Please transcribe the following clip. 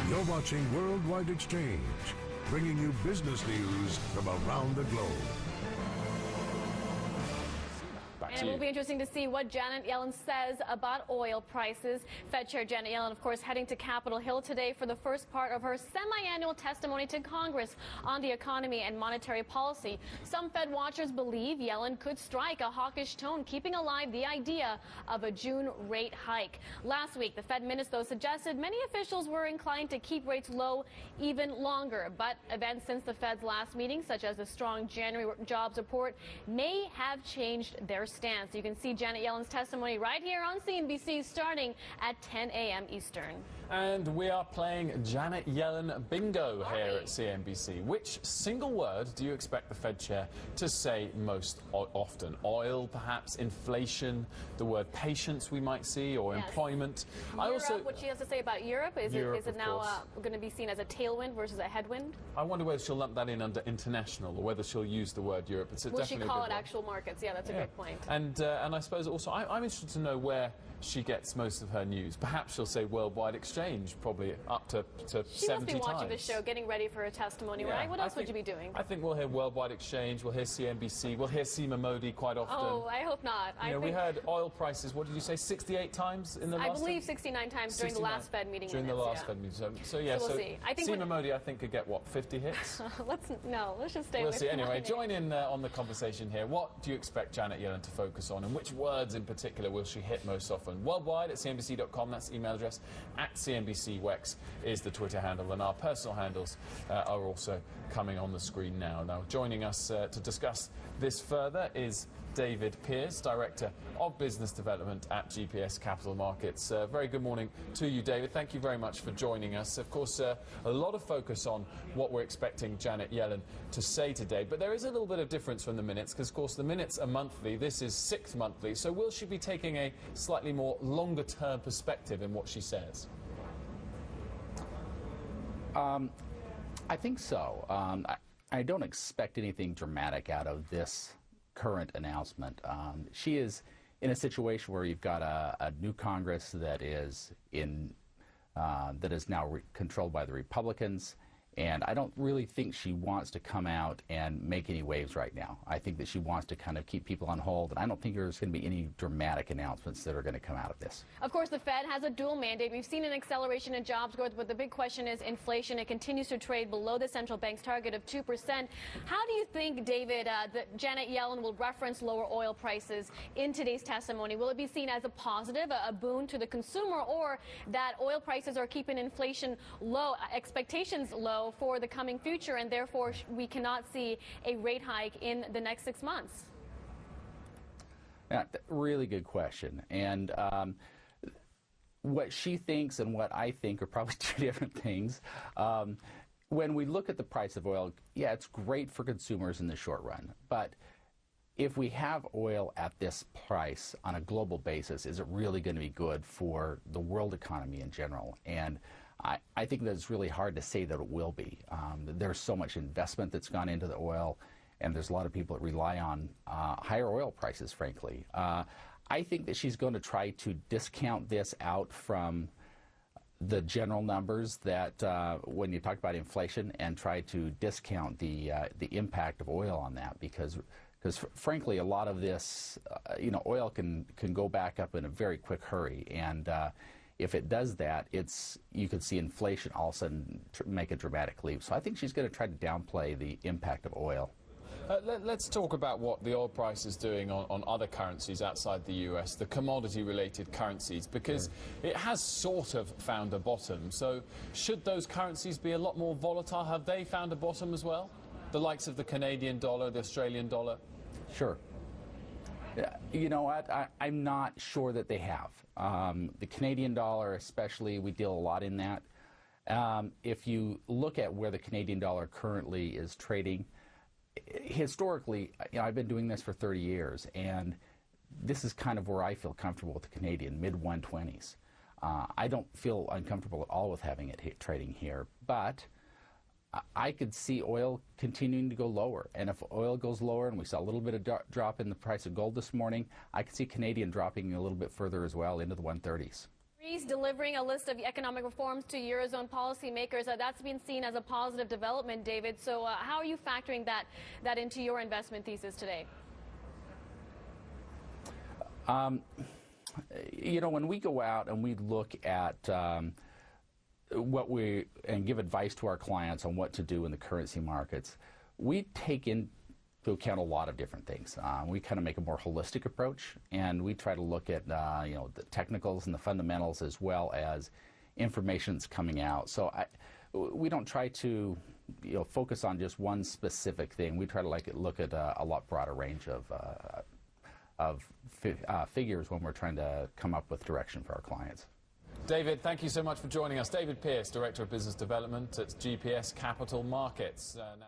You're watching Worldwide Exchange, bringing you business news from around the globe. And it will be interesting to see what Janet Yellen says about oil prices. Fed Chair Janet Yellen, of course, heading to Capitol Hill today for the first part of her semi-annual testimony to Congress on the economy and monetary policy. Some Fed watchers believe Yellen could strike a hawkish tone, keeping alive the idea of a June rate hike. Last week, the Fed minutes, though, suggested many officials were inclined to keep rates low even longer. But events since the Fed's last meeting, such as the strong January jobs report, may have changed their stance. You can see Janet Yellen's testimony right here on CNBC starting at 10 a.m. Eastern. And we are playing Janet Yellen bingo here at CNBC. Which single word do you expect the Fed chair to say most often? Oil, perhaps, inflation, the word patience we might see, or employment. What she has to say about Europe, is it now going to be seen as a tailwind versus a headwind? I wonder whether she'll lump that in under international, or whether she'll use the word Europe. Will she call it actual markets? Yeah, that's a good point. And I suppose also I'm interested to know where she gets most of her news. Perhaps she'll say worldwide exchange, probably up to 70 times. She must be watching the show, getting ready for her testimony, right? What else would you be doing? I think we'll hear worldwide exchange, we'll hear CNBC, we'll hear Seema Modi quite often. Oh, I hope not. We heard oil prices, what did you say, 68 times in the last... I believe 69 times during the last Fed meeting. During the last Fed meeting. So we'll see. I think Seema Modi, I think, could get, what, 50 hits? Let's just stay away. We'll see. Anyway, join in on the conversation here. What do you expect Janet Yellen to focus on, and which words in particular will she hit most often? Worldwide at CNBC.com, that's the email address. At CNBCWEX is the Twitter handle, and our personal handles are also coming on the screen now. Now, joining us to discuss this further is David Pearce, Director of Business Development at GPS Capital Markets. Very good morning to you, David. Thank you very much for joining us. Of course, a lot of focus on what we're expecting Janet Yellen to say today, but there is a little bit of difference from the minutes, because, of course, the minutes are monthly. This is 6 monthly. So will she be taking a slightly more longer-term perspective in what she says? I think so. I don't expect anything dramatic out of this current announcement. She is in a situation where you've got a new Congress that is now controlled by the Republicans, and I don't really think she wants to come out and make any waves right now. I think that she wants to kind of keep people on hold, and I don't think there's going to be any dramatic announcements that are going to come out of this. Of course, the Fed has a dual mandate. We've seen an acceleration in jobs growth, but the big question is inflation. It continues to trade below the central bank's target of 2%. How do you think, David, that Janet Yellen will reference lower oil prices in today's testimony? Will it be seen as a positive, a boon to the consumer, or that oil prices are keeping inflation low, expectations low for the coming future, and therefore we cannot see a rate hike in the next 6 months? Yeah, really good question. And what she thinks and what I think are probably two different things. When we look at the price of oil, yeah, it's great for consumers in the short run. But if we have oil at this price on a global basis, is it really going to be good for the world economy in general? And I think that it's really hard to say that it will be. There's so much investment that's gone into the oil, and there's a lot of people that rely on higher oil prices, frankly. I think that she's going to try to discount this out from the general numbers that when you talk about inflation, and try to discount the impact of oil on that, because frankly, a lot of this, oil can go back up in a very quick hurry, and if it does that, you could see inflation all of a sudden make a dramatic leap. So I think she's going to try to downplay the impact of oil. Let's talk about what the oil price is doing on other currencies outside the US, the commodity-related currencies, because it has sort of found a bottom. So should those currencies be a lot more volatile? Have they found a bottom as well? The likes of the Canadian dollar, the Australian dollar? Sure. You know what? I'm not sure that they have. The Canadian dollar especially, we deal a lot in that. If you look at where the Canadian dollar currently is trading, historically, I've been doing this for 30 years, and this is kind of where I feel comfortable with the Canadian, mid-120s. I don't feel uncomfortable at all with having it trading here, but I could see oil continuing to go lower. And if oil goes lower, and we saw a little bit of drop in the price of gold this morning, I could see Canadian dropping a little bit further as well into the 130s. Delivering a list of economic reforms to Eurozone policymakers, that's been seen as a positive development, David. So how are you factoring that into your investment thesis today? You know, when we go out and we look at and give advice to our clients on what to do in the currency markets, we take into account a lot of different things. We kind of make a more holistic approach, and we try to look at you know, the technicals and the fundamentals as well as information that's coming out. So we don't try to, you know, focus on just one specific thing. We try to look at a lot broader range of figures when we're trying to come up with direction for our clients. David, thank you so much for joining us. David Pierce, Director of Business Development at GPS Capital Markets. Now